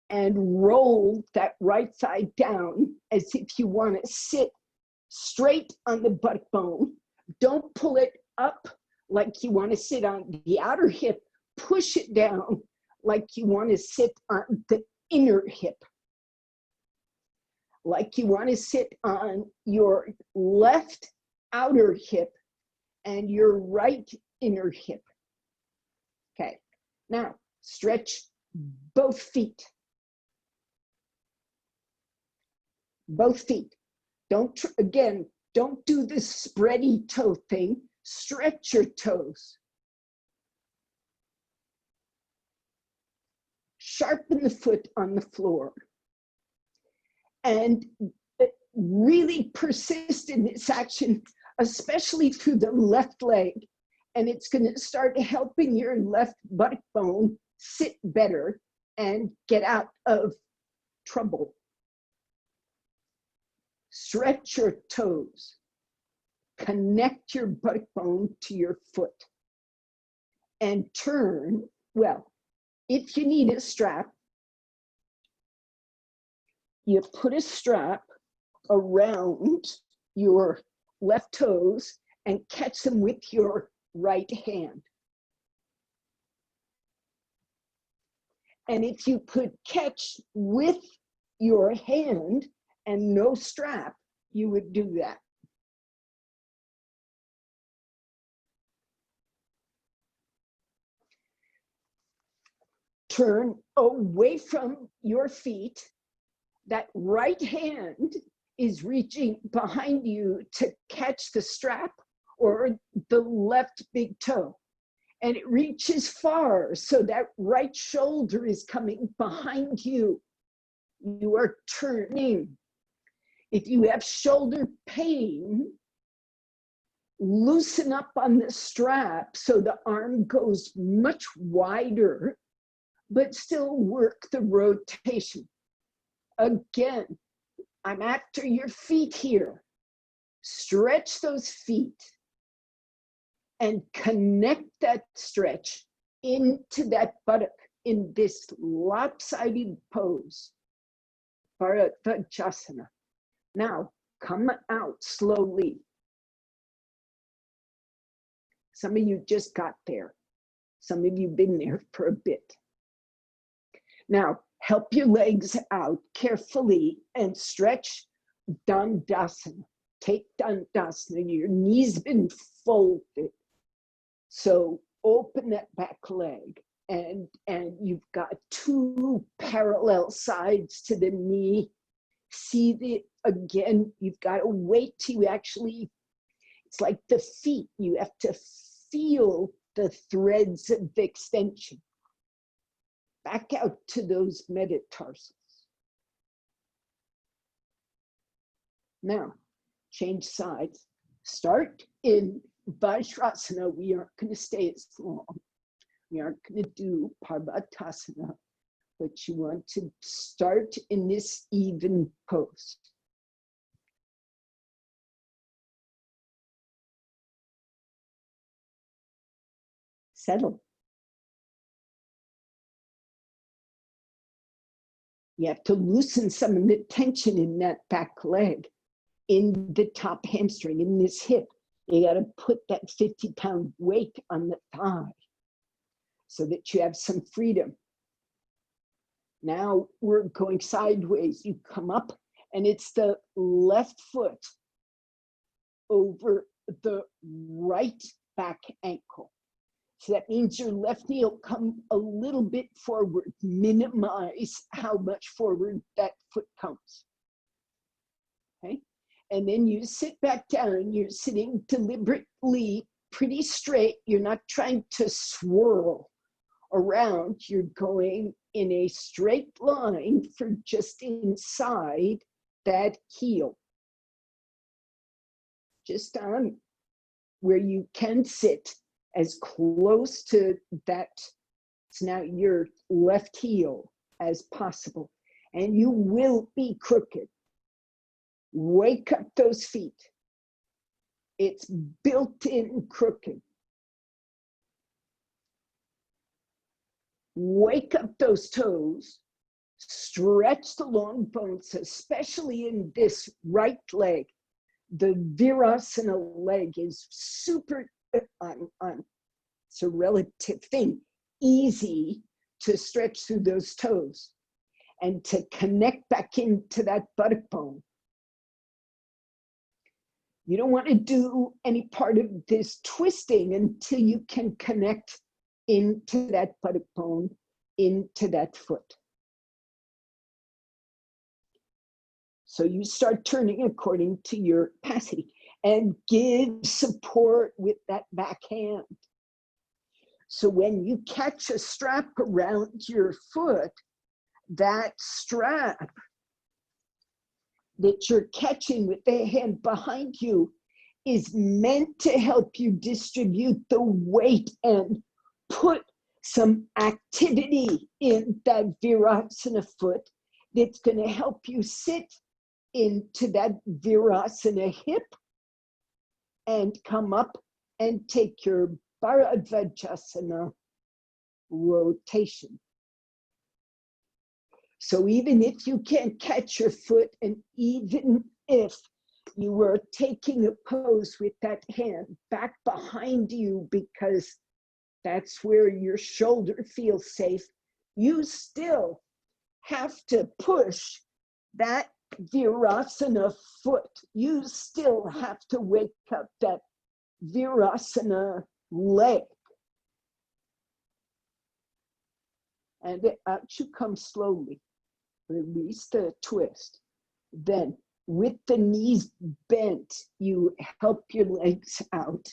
and roll that right thigh down as if you want to sit straight on the butt bone. Don't pull it up like you want to sit on the outer hip. Push it down like you want to sit on the inner hip. Like you want to sit on your left outer hip and your right inner hip. Okay, now stretch both feet. Both feet. Don't do the spready toe thing. Stretch your toes. Sharpen the foot on the floor. And really persist in this action, especially through the left leg. And it's going to start helping your left buttock bone sit better and get out of trouble. Stretch your toes. Connect your buttock bone to your foot. And turn, well, if you need a strap, you put a strap around your left toes and catch them with your right hand. And if you could catch with your hand and no strap, you would do that. Turn away from your feet. That right hand is reaching behind you to catch the strap or the left big toe. And it reaches far, so that right shoulder is coming behind you. You are turning. If you have shoulder pain, loosen up on the strap so the arm goes much wider, but still work the rotation. Again, I'm after your feet here. Stretch those feet and connect that stretch into that buttock in this lopsided pose. Vajrasana. Now, come out slowly. Some of you just got there. Some of you been there for a bit. Now, help your legs out carefully and stretch Dandasana. Take Dandasana. Your knees been folded. So open that back leg and you've got two parallel sides to the knee. See again, you've got to wait to actually, it's like the feet. You have to feel the threads of extension. Back out to those metatarsals. Now, change sides. Start in Vajrasana. We aren't going to stay as long. We aren't going to do Privita, but you want to start in this even pose. Settle. You have to loosen some of the tension in that back leg, in the top hamstring, in this hip. You got to put that 50-pound weight on the thigh so that you have some freedom. Now we're going sideways. You come up and it's the left foot over the right back ankle. So that means your left knee will come a little bit forward, minimize how much forward that foot comes. Okay? And then you sit back down, you're sitting deliberately pretty straight. You're not trying to swirl around. You're going in a straight line for just inside that heel. Just on where you can sit as close to that, it's now your left heel as possible. And you will be crooked. Wake up those feet. It's built-in crooked. Wake up those toes. Stretch the long bones, especially in this right leg. The Vajrasana leg is super, it's a relative thing, easy to stretch through those toes and to connect back into that buttock bone. You don't want to do any part of this twisting until you can connect into that buttock bone, into that foot. So you start turning according to your capacity and give support with that back hand. So when you catch a strap around your foot, that strap that you're catching with the hand behind you is meant to help you distribute the weight and put some activity in that Vajrasana foot that's going to help you sit into that Vajrasana hip and come up and take your Vajrasana rotation. So even if you can't catch your foot, and even if you were taking a pose with that hand back behind you because that's where your shoulder feels safe, you still have to push that Vajrasana foot. You still have to wake up that Vajrasana leg. And out you come slowly. Release the twist. Then with the knees bent, you help your legs out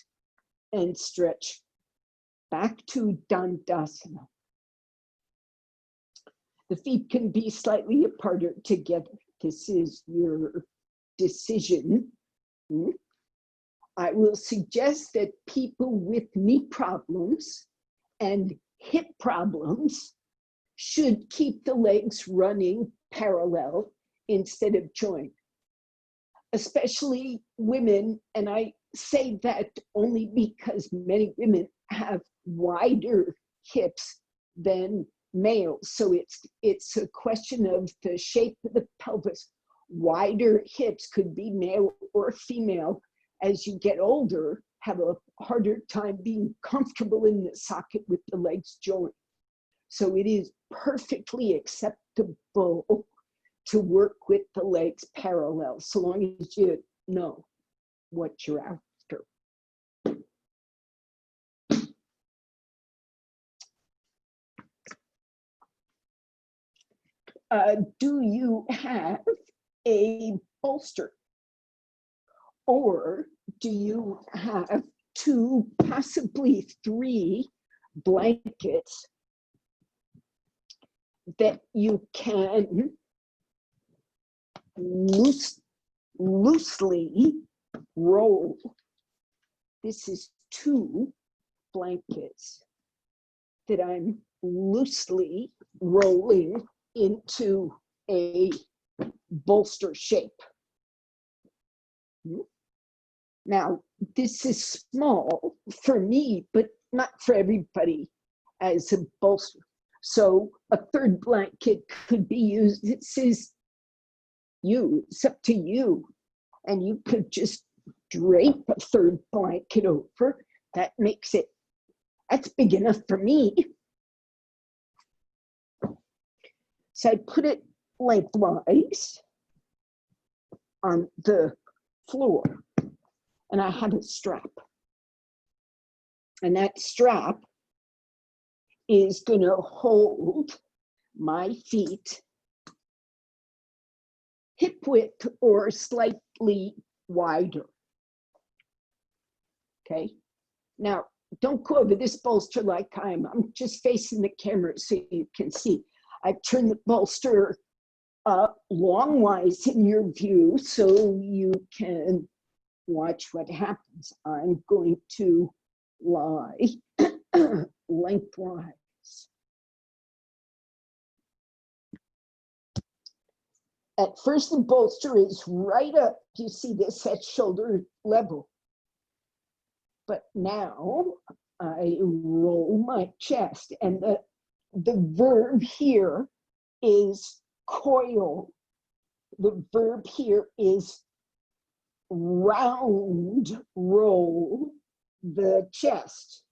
and stretch back to Dandasana. The feet can be slightly apart or together. This is your decision. I will suggest that people with knee problems and hip problems should keep the legs running parallel instead of joined, especially women. And I say that only because many women have wider hips than males. So it's a question of the shape of the pelvis. Wider hips could be male or female. As you get older, have a harder time being comfortable in the socket with the legs joined. So it is perfectly acceptable to work with the legs parallel, so long as you know what you're after. Do you have a bolster? Or do you have 2, possibly 3 blankets that you can loosely roll? This is 2 blankets that I'm loosely rolling into a bolster shape. Now, this is small for me, but not for everybody as a bolster. So a 3rd blanket could be used. This is you, it's up to you. And you could just drape a 3rd blanket over. That makes it, that's big enough for me. So I put it lengthwise on the floor. and I have a strap. And that strap is going to hold my feet hip width or slightly wider. Okay. Now, don't go over this bolster like I'm just facing the camera so you can see. I've turned the bolster longwise in your view so you can watch what happens. I'm going to lie lengthwise. At first, the bolster is right up. You see this at shoulder level. But now I roll my chest, and the verb here is coil. The verb here is round roll the chest.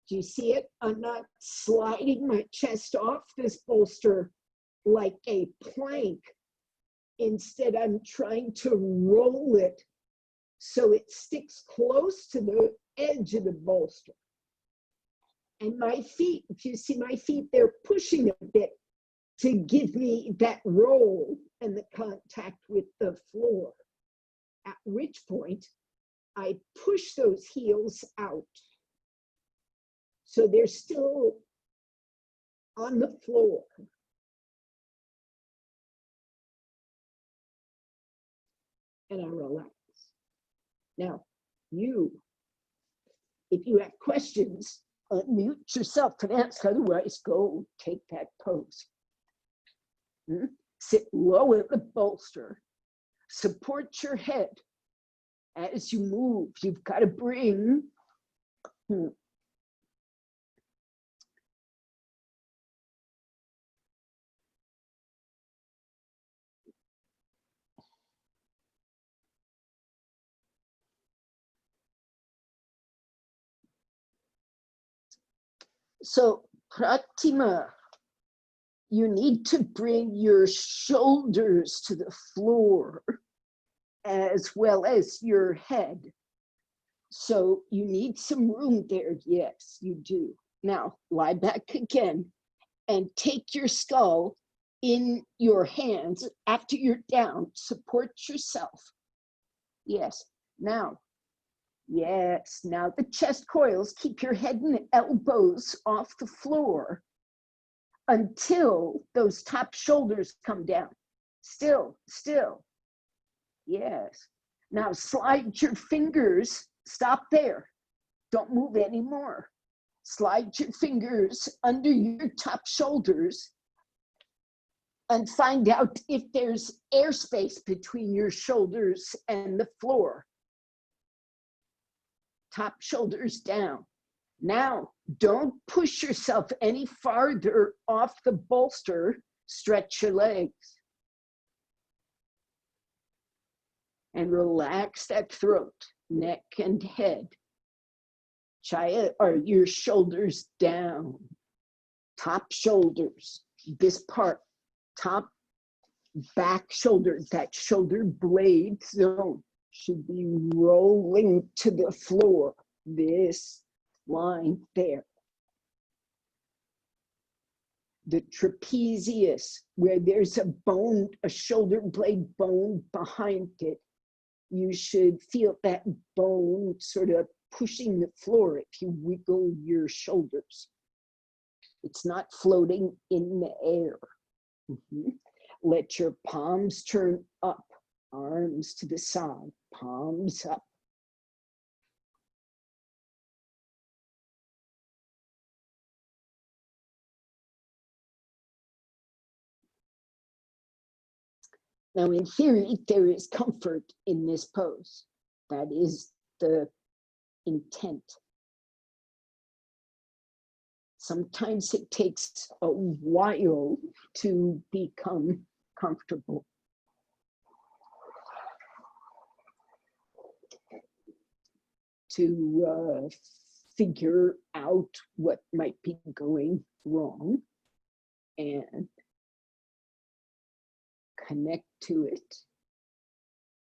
Do you see it? I'm not sliding my chest off this bolster like a plank. Instead, I'm trying to roll it so it sticks close to the edge of the bolster. And my feet, if you see my feet, they're pushing a bit to give me that roll and the contact with the floor. At which point, I push those heels out. So they're still on the floor. And I relax. Now, if you have questions, unmute yourself and ask, otherwise go take that pose. Sit low at the bolster. Support your head. As you move, you've got to bring so pratima, you need to bring your shoulders to the floor as well as your head. So you need some room there. Yes, you do. Now lie back again and take your skull in your hands after you're down. Support yourself. Yes. Now, yes. Now the chest coils. Keep your head and elbows off the floor until those top shoulders come down. Still. Yes. Now slide your fingers. Stop there. Don't move anymore. Slide your fingers under your top shoulders and find out if there's airspace between your shoulders and the floor. Top shoulders down. Now, don't push yourself any farther off the bolster. Stretch your legs. And relax that throat, neck, and head. Chaya, are your shoulders down? Top shoulders, this part, top back shoulder, that shoulder blade zone should be rolling to the floor. This line there. The trapezius, where there's a bone, a shoulder blade bone behind it, you should feel that bone sort of pushing the floor if you wiggle your shoulders. It's not floating in the air. Let your palms turn up, arms to the side, palms up. Now, in theory, there is comfort in this pose. That is the intent. Sometimes it takes a while to become comfortable. To figure out what might be going wrong and connect to it,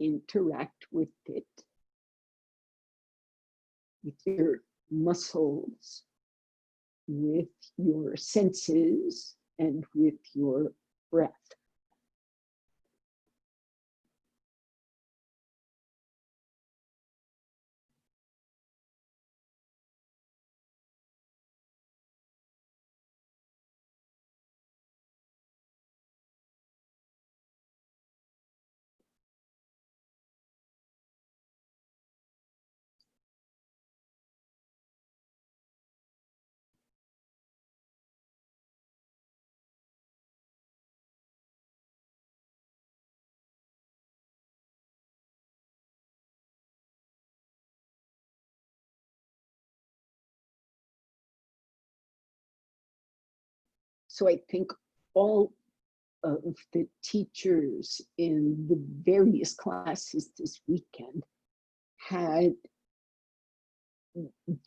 interact with it, with your muscles, with your senses, and with your breath. So I think all of the teachers in the various classes this weekend had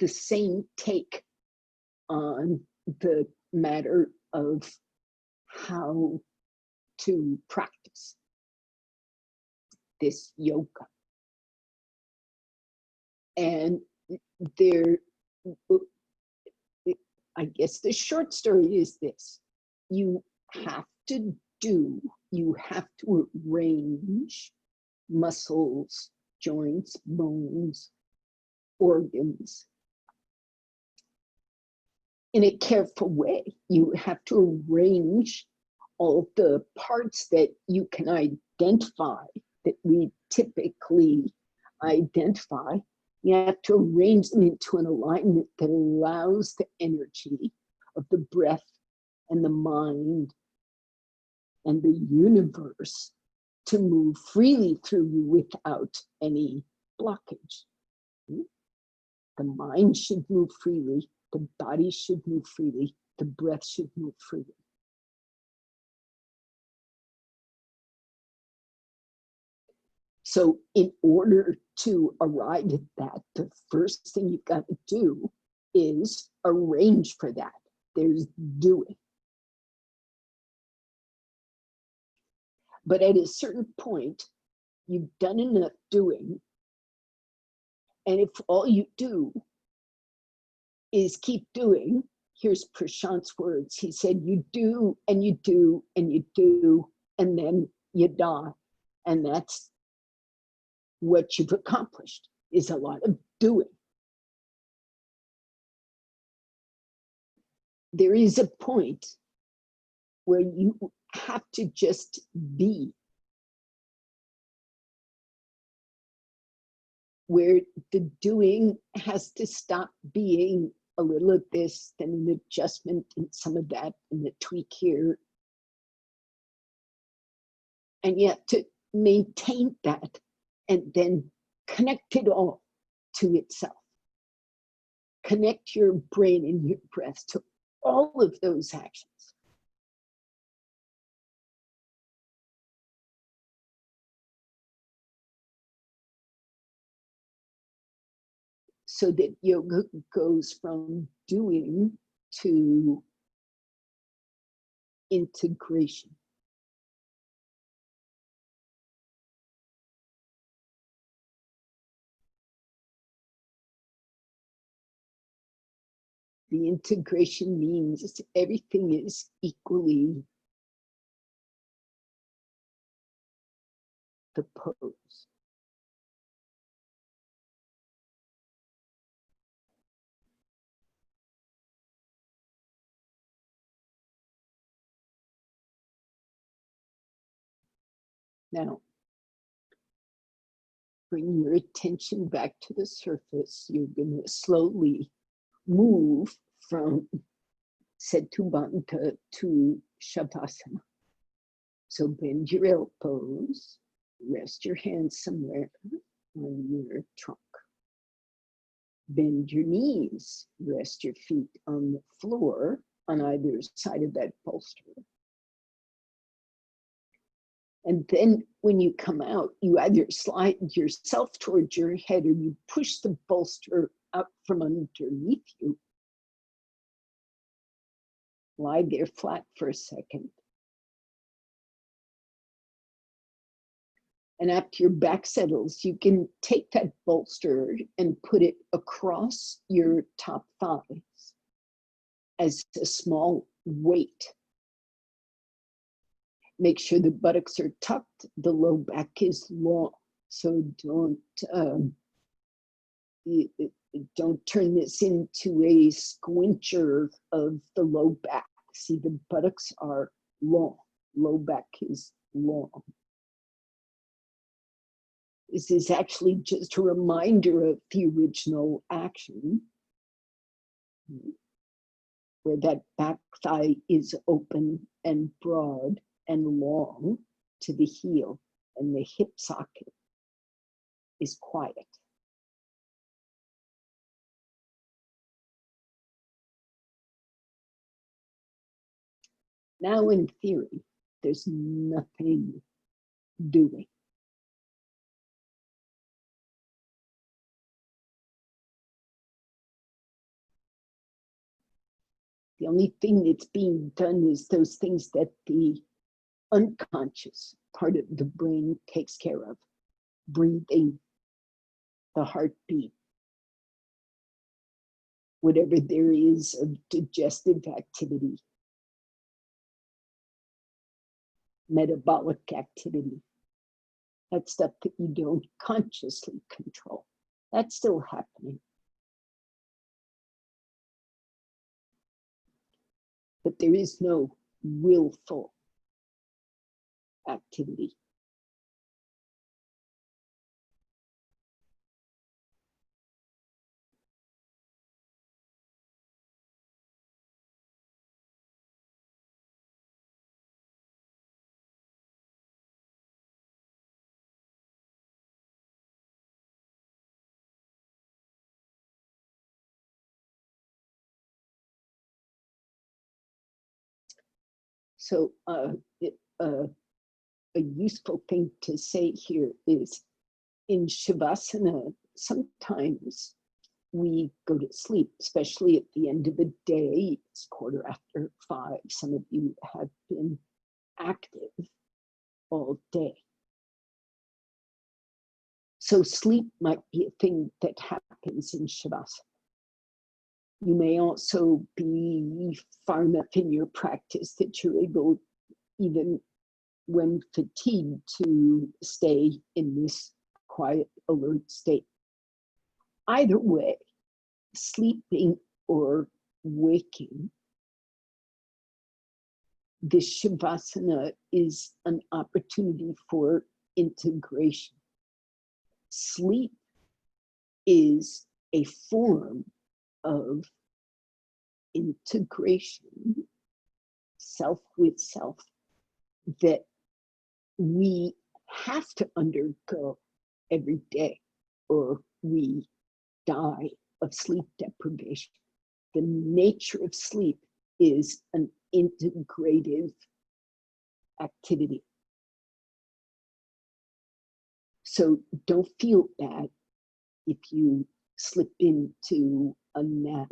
the same take on the matter of how to practice this yoga. And there, I guess the short story is this: you have to arrange muscles, joints, bones, organs in a careful way. You have to arrange all the parts that you can identify, that we typically identify. You have to arrange them into an alignment that allows the energy of the breath and the mind and the universe to move freely through you without any blockage. The mind should move freely, the body should move freely, the breath should move freely. So in order to arrive at that, the first thing you've got to do is arrange for that. There's doing. But at a certain point, you've done enough doing. And if all you do is keep doing, here's Prashant's words. He said, you do, and you do, and you do, and then you die. And that's what you've accomplished, is a lot of doing. There is a point where you have to just be, where the doing has to stop being a little of this, then an adjustment, and some of that, and a tweak here. And you have to maintain that and then connect it all to itself. Connect your brain and your breath to all of those actions. So that yoga goes from doing to integration. The integration means everything is equally the pose. Now, bring your attention back to the surface. You're going to slowly move from Setu Bandha to Shavasana. So bend your elbows, rest your hands somewhere on your trunk. Bend your knees, rest your feet on the floor on either side of that bolster. And then when you come out, you either slide yourself towards your head or you push the bolster up from underneath you. Lie there flat for a second. And after your back settles, you can take that bolster and put it across your top thighs as a small weight. Make sure the buttocks are tucked, the low back is long. So don't turn this into a squincher of the low back. See, the buttocks are long, low back is long. This is actually just a reminder of the original action, where that back thigh is open and broad and long to the heel, and the hip socket is quiet. Now, in theory, there's nothing doing. The only thing that's being done is those things that the unconscious part of the brain takes care of: breathing, the heartbeat, whatever there is of digestive activity, metabolic activity, that stuff that you don't consciously control. That's still happening. But there is no willful activity. So a useful thing to say here is, in Shavasana, sometimes we go to sleep, especially at the end of the day. It's 5:15. Some of you have been active all day. So sleep might be a thing that happens in Shavasana. You may also be far enough in your practice that you're able, even when fatigued, to stay in this quiet, alert state. Either way, sleeping or waking, this Shavasana is an opportunity for integration. Sleep is a form of integration, self with self, that we have to undergo every day, or we die of sleep deprivation. The nature of sleep is an integrative activity. So don't feel bad if you slip into a nap.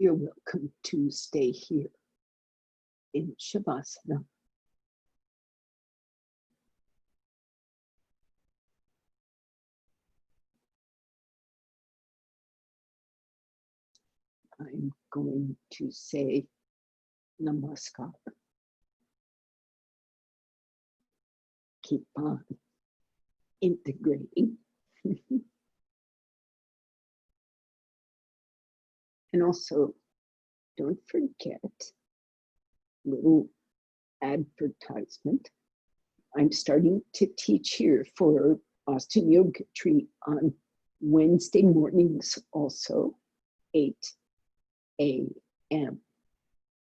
you're welcome to stay here in Shavasana. I'm going to say Namaskar. Keep on integrating. And also, don't forget, little advertisement. I'm starting to teach here for Austin Yoga Retreat on Wednesday mornings also, 8 a.m.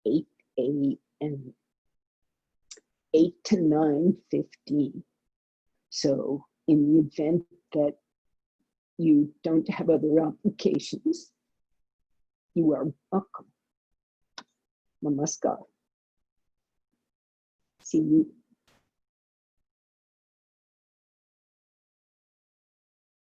8 a.m. 8 to 9:15. So in the event that you don't have other applications, you are welcome. Namaskar. See you